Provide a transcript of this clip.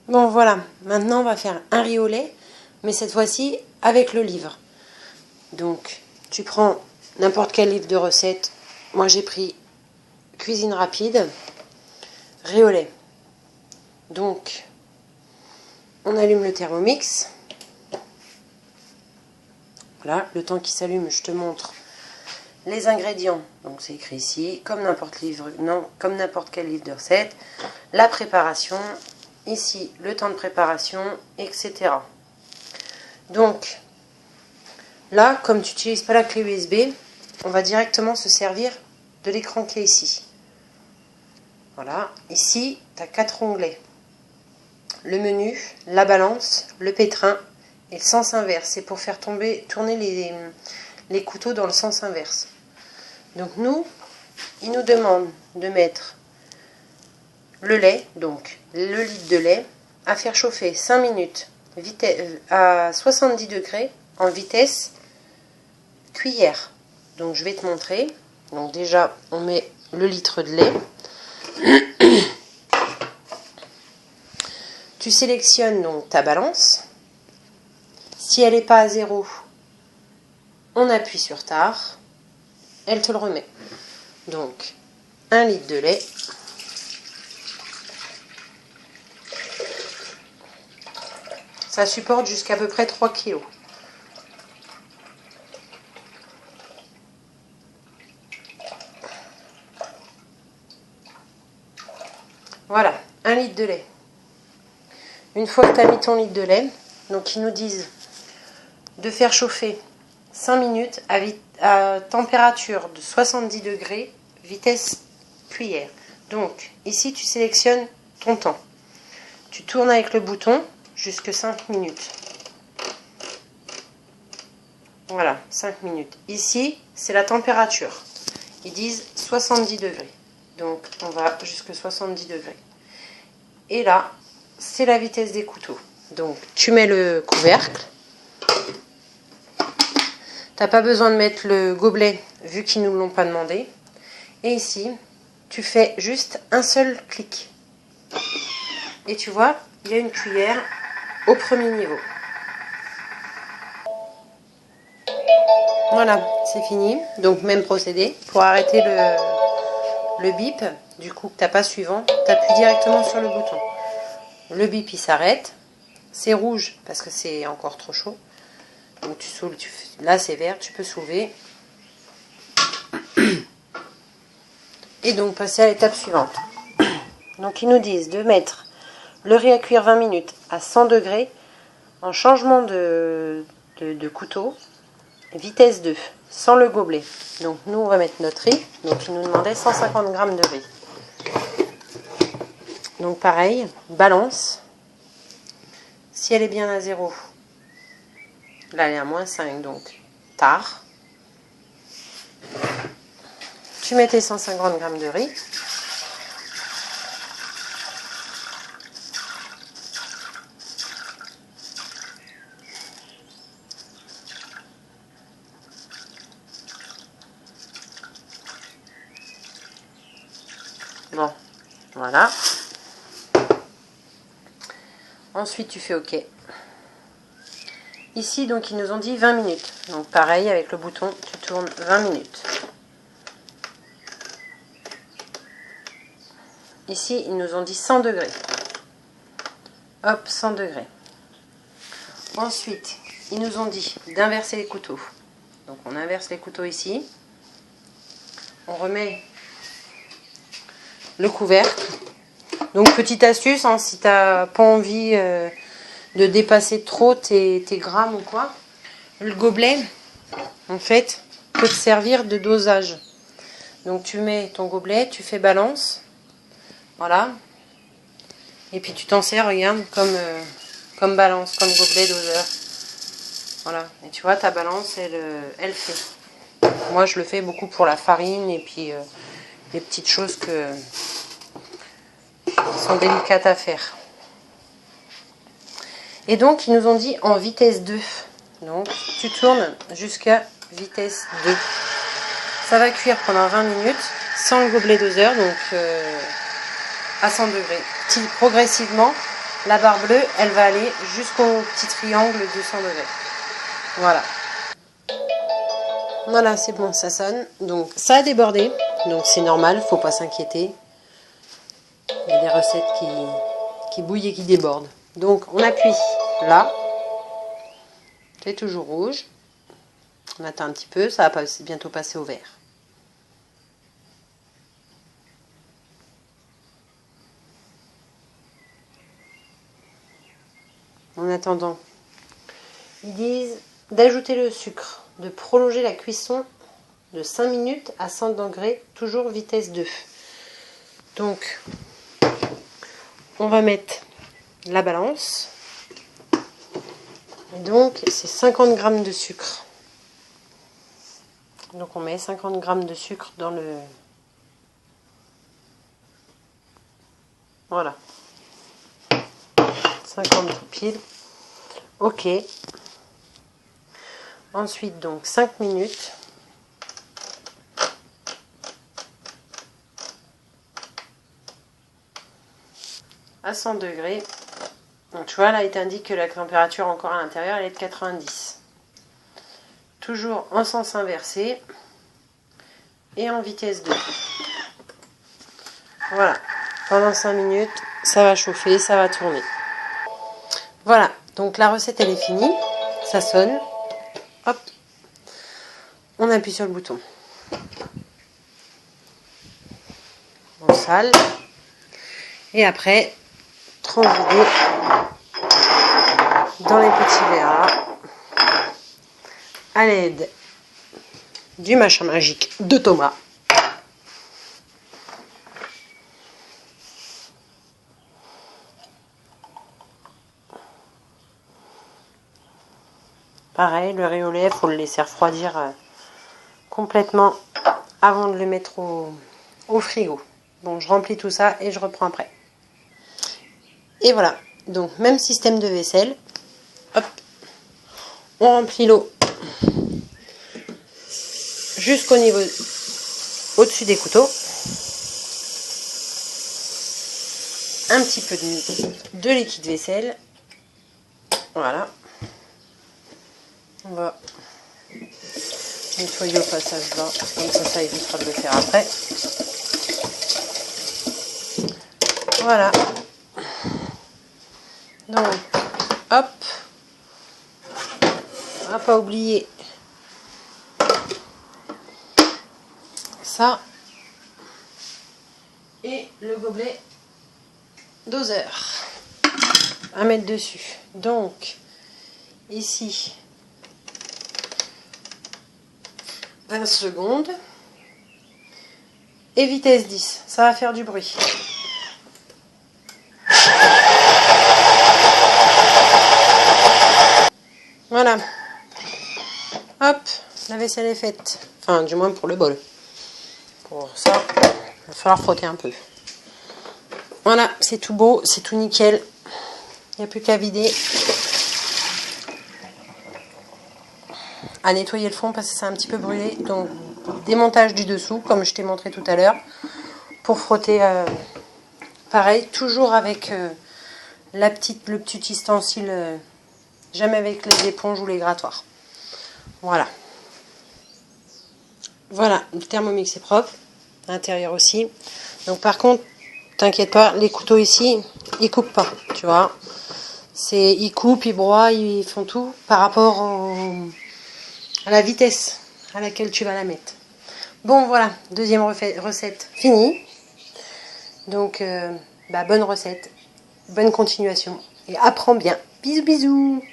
Bon voilà, maintenant on va faire un riz au lait, mais cette fois-ci avec le livre. Donc tu prends n'importe quel livre de recettes. Moi j'ai pris Cuisine rapide, riz au lait. Donc on allume le Thermomix. Voilà, le temps qu'il s'allume, je te montre les ingrédients. Donc c'est écrit ici, comme n'importe quel livre de recettes. La préparation, ici le temps de préparation, etc. Donc là, comme tu n'utilises pas la clé USB, on va directement se servir de l'écran qui est ici. Voilà, ici tu as 4 onglets. Le menu, la balance, le pétrin et le sens inverse. C'est pour faire tourner les couteaux dans le sens inverse. Donc nous, il nous demande de mettre le lait, donc le litre de lait, à faire chauffer 5 minutes à 70 degrés en vitesse cuillère. Donc je vais te montrer. Donc déjà, on met le litre de lait. Tu sélectionnes donc ta balance. Si elle n'est pas à 0, on appuie sur tard. Elle te le remet. Donc, 1 litre de lait. Ça supporte jusqu'à peu près 3 kg. Voilà, 1 litre de lait. Une fois que tu as mis ton litre de lait, donc ils nous disent de faire chauffer 5 minutes à température de 70 degrés, vitesse cuillère. Donc ici tu sélectionnes ton temps. Tu tournes avec le bouton jusque 5 minutes. Voilà, 5 minutes. Ici, c'est la température. Ils disent 70 degrés. Donc on va jusque 70 degrés. Et là, c'est la vitesse des couteaux. Donc tu mets le couvercle. T'as pas besoin de mettre le gobelet vu qu'ils ne nous l'ont pas demandé. Et ici, tu fais juste un seul clic. Et tu vois, il y a une cuillère au premier niveau. Voilà, c'est fini. Donc même procédé. Pour arrêter le bip, du coup que t'as pas suivant, tu appuies directement sur le bouton. Le bip il s'arrête. C'est rouge parce que c'est encore trop chaud. Donc tu soules, là c'est vert, tu peux soulever. Et donc passer à l'étape suivante. Donc ils nous disent de mettre le riz à cuire 20 minutes à 100 degrés en changement de couteau, vitesse 2, sans le gobelet. Donc nous on va mettre notre riz. Donc ils nous demandaient 150 g de riz. Donc pareil, balance. Si elle est bien à 0, là elle est à -5, donc tard. Tu mets tes 150 g de riz. Bon, voilà. Ensuite, tu fais OK. Ici, donc, ils nous ont dit 20 minutes. Donc, pareil, avec le bouton, tu tournes 20 minutes. Ici, ils nous ont dit 100 degrés. Hop, 100 degrés. Ensuite, ils nous ont dit d'inverser les couteaux. Donc, on inverse les couteaux ici. On remet le couvercle. Donc, petite astuce, hein, si tu n'as pas envie de dépasser trop tes grammes ou quoi, le gobelet, en fait, peut te servir de dosage. Donc, tu mets ton gobelet, tu fais balance. Voilà. Et puis, tu t'en sers, regarde, comme balance, comme gobelet doseur. Voilà. Et tu vois, ta balance, elle fait. Moi, je le fais beaucoup pour la farine et puis les petites choses qui sont délicates à faire. Et donc, ils nous ont dit en vitesse 2. Donc, tu tournes jusqu'à vitesse 2. Ça va cuire pendant 20 minutes sans le gobelet doseur, donc à 100 degrés. Progressivement, La barre bleue, elle va aller jusqu'au petit triangle de 100 degrés. Voilà. Voilà, c'est bon, ça sonne. Donc, ça a débordé. Donc, c'est normal, faut pas s'inquiéter. Il y a des recettes qui bouillent et qui débordent. Donc, on appuie là. C'est toujours rouge. On attend un petit peu, ça va bientôt passer au vert. En attendant, ils disent d'ajouter le sucre, de prolonger la cuisson de 5 minutes à 100 degrés, toujours vitesse 2. Donc, on va mettre la balance. Et donc, c'est 50 g de sucre. Donc, on met 50 g de sucre dans le... Voilà. 50 pile. Ok. Ensuite, donc, 5 minutes. À 100 degrés. Donc, tu vois, là, il t'indique que la température encore à l'intérieur, elle est de 90. Toujours en sens inversé. Et en vitesse 2. Voilà. Pendant 5 minutes, ça va chauffer, ça va tourner. Voilà. Donc, la recette, elle est finie. Ça sonne. Hop. On appuie sur le bouton. On sale. Et après, transvider dans les petits verres à l'aide du machin magique de Thomas. Pareil, le riz au lait, il faut le laisser refroidir complètement avant de le mettre au frigo. Bon, je remplis tout ça et je reprends après. Et voilà, donc même système de vaisselle. Hop, on remplit l'eau jusqu'au niveau au-dessus des couteaux. Un petit peu de liquide vaisselle. Voilà. On va nettoyer au passage là, comme ça évitera de le faire après. Voilà. Donc, hop. On va pas oublier ça. Et le gobelet doseur à mettre dessus. Donc, ici, 20 secondes. Et vitesse 10. Ça va faire du bruit. Voilà. Hop, la vaisselle est faite. Enfin, du moins pour le bol. Pour ça, il va falloir frotter un peu. Voilà, c'est tout beau, c'est tout nickel. Il n'y a plus qu'à vider. À nettoyer le fond parce que c'est un petit peu brûlé. Donc, démontage du dessous, comme je t'ai montré tout à l'heure. Pour frotter, pareil, toujours avec le petit ustensile, jamais avec les éponges ou les grattoirs. Voilà. Voilà, le Thermomix est propre. L'intérieur aussi. Donc, par contre, t'inquiète pas, les couteaux ici, ils coupent pas, tu vois. Ils coupent, ils broient, ils font tout par rapport à la vitesse à laquelle tu vas la mettre. Bon, voilà, deuxième recette finie. Donc, bonne recette, bonne continuation et apprends bien. Bisous, bisous.